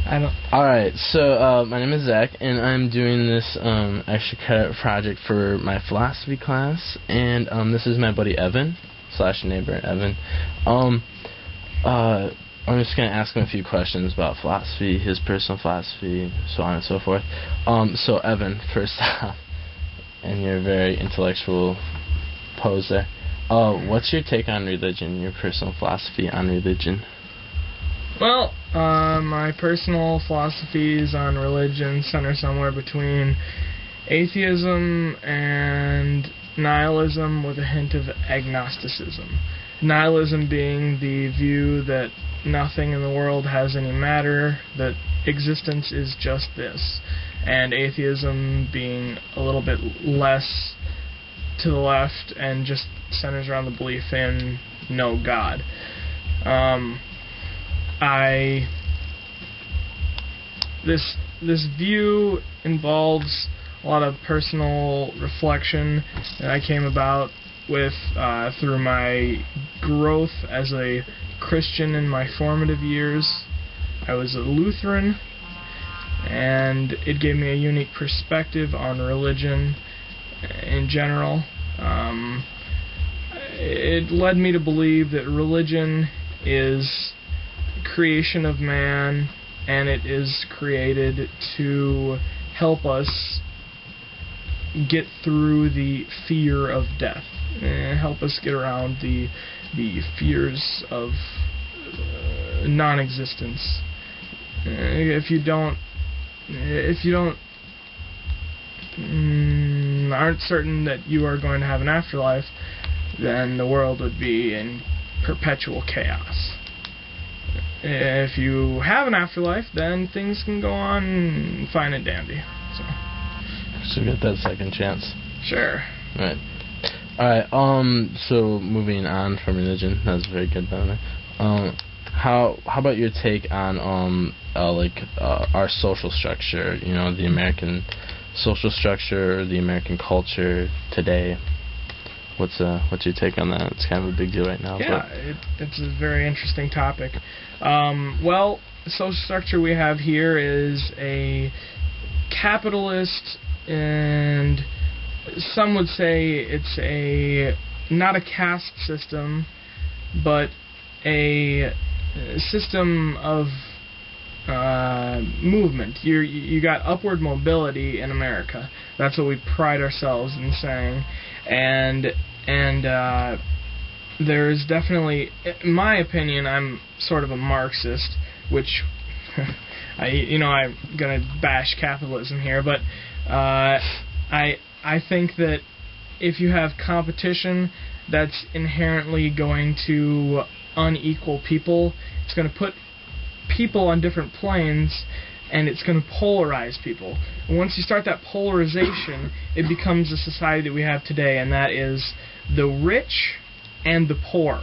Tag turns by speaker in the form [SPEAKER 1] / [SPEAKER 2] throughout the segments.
[SPEAKER 1] I don't.
[SPEAKER 2] Alright, so my name is Zach, and I'm doing this extra credit project for my philosophy class, and this is my buddy Evan, / neighbor Evan. I'm just going to ask him a few questions about philosophy, his personal philosophy, so on and so forth. So Evan, first off, and your very intellectual pose there, what's your take on religion, your personal philosophy on religion?
[SPEAKER 1] Well, my personal philosophies on religion center somewhere between atheism and nihilism with a hint of agnosticism. Nihilism being the view that nothing in the world has any matter, that existence is just this, and atheism being a little bit less to the left and just centers around the belief in no God. This view involves a lot of personal reflection that I came about with through my growth as a Christian in my formative years. I was a Lutheran, and it gave me a unique perspective on religion in general. It led me to believe that religion is creation of man, and it is created to help us get through the fear of death, and help us get around the fears of non-existence. If you aren't certain that you are going to have an afterlife, then the world would be in perpetual chaos. If you have an afterlife, then things can go on fine and dandy.
[SPEAKER 2] So get that second chance.
[SPEAKER 1] Sure.
[SPEAKER 2] Right. Alright, so moving on from religion, that's very good, by the way. How about your take on our social structure, you know, the American social structure, the American culture today? What's your take on that? It's kind of a big deal right now.
[SPEAKER 1] Yeah, it's a very interesting topic. Well, the social structure we have here is a capitalist, and some would say it's not a caste system, but a system of movement. You got upward mobility in America. That's what we pride ourselves in saying, and there's definitely, in my opinion, I'm sort of a Marxist, which I'm gonna bash capitalism here, but I think that if you have competition, that's inherently going to unequal people. It's going to put people on different planes, and it's going to polarize people. And once you start that polarization, it becomes the society that we have today, and that is the rich and the poor.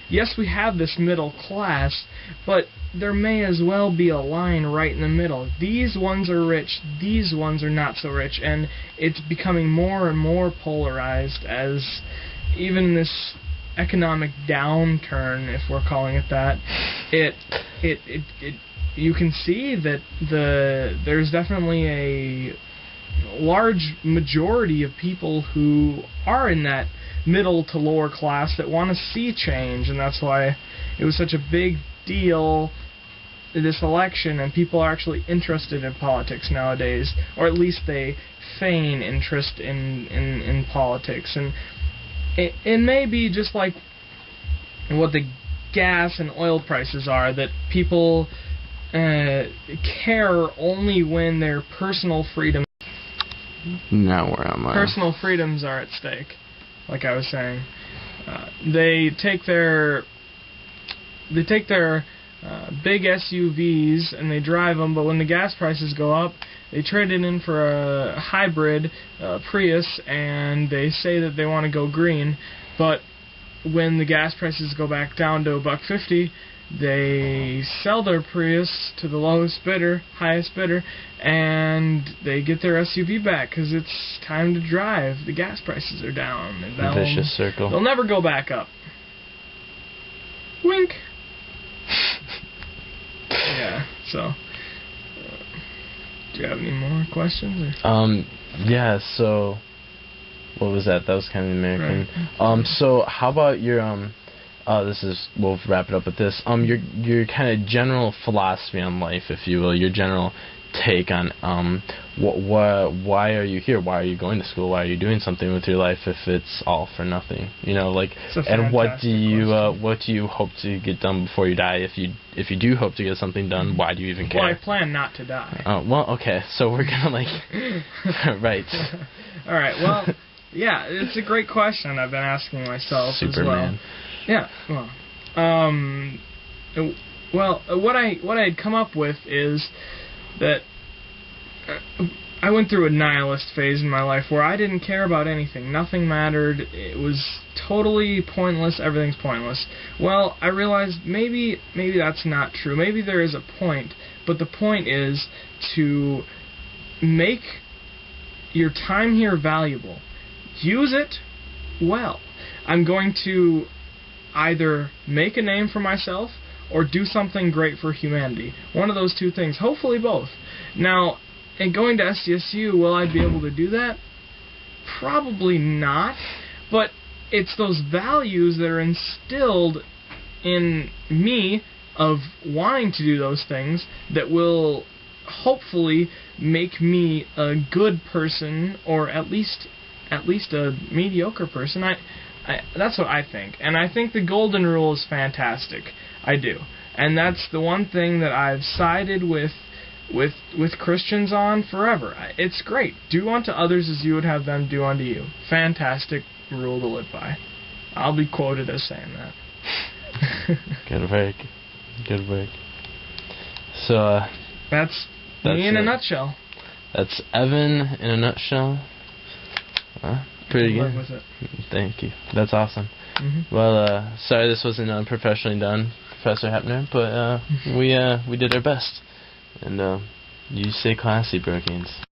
[SPEAKER 1] Yes, we have this middle class, but there may as well be a line right in the middle. These ones are rich, these ones are not so rich, and it's becoming more and more polarized as even this economic downturn, if we're calling it that, you can see that there's definitely a large majority of people who are in that middle to lower class that want to see change, and that's why it was such a big deal, this election, and people are actually interested in politics nowadays, or at least they feign interest in politics. And it may be just like what the gas and oil prices are, that people care only when their personal freedoms personal freedoms are at stake. Like I was saying, they take their big SUVs and they drive them, but when the gas prices go up, they trade it in for a hybrid Prius, and they say that they want to go green, but when the gas prices go back down to $1.50, they sell their Prius to the highest bidder, and they get their SUV back because it's time to drive. The gas prices are down. And
[SPEAKER 2] vicious circle.
[SPEAKER 1] They'll never go back up. Wink. Yeah, so Do you have any more questions?
[SPEAKER 2] Yeah, so what was that? That was kind of American.
[SPEAKER 1] Right.
[SPEAKER 2] So how about your we'll wrap it up with this. Your kind of general philosophy on life, if you will, your general take on why are you here? Why are you going to school? Why are you doing something with your life if it's all for nothing? You know, like, and what do you hope to get done before you die? If you do hope to get something done, why do you even care?
[SPEAKER 1] Well, I plan not to die.
[SPEAKER 2] Oh, well, okay. So we're gonna right.
[SPEAKER 1] All right. Well, yeah, it's a great question I've been asking myself
[SPEAKER 2] Superman.
[SPEAKER 1] as well. Yeah. Well, what I had come up with is that I went through a nihilist phase in my life where I didn't care about anything. Nothing mattered. It was totally pointless. Everything's pointless. Well, I realized maybe that's not true. Maybe there is a point, but the point is to make your time here valuable. Use it well. I'm going to either make a name for myself or do something great for humanity. One of those two things. Hopefully both. Now, in going to SDSU, will I be able to do that? Probably not. But it's those values that are instilled in me of wanting to do those things that will hopefully make me a good person, or at least a mediocre person. That's what I think. And I think the golden rule is fantastic. I do. And that's the one thing that I've sided with Christians on forever. It's great. Do unto others as you would have them do unto you. Fantastic rule to live by. I'll be quoted as saying that.
[SPEAKER 2] Good work. Good work. So,
[SPEAKER 1] that's me in a nutshell.
[SPEAKER 2] That's Evan in a nutshell. Pretty good.
[SPEAKER 1] With it.
[SPEAKER 2] Thank you. That's awesome.
[SPEAKER 1] Mm-hmm.
[SPEAKER 2] Well, sorry this wasn't professionally done, Professor Hepner, but we did our best. And you stay classy, Brookings.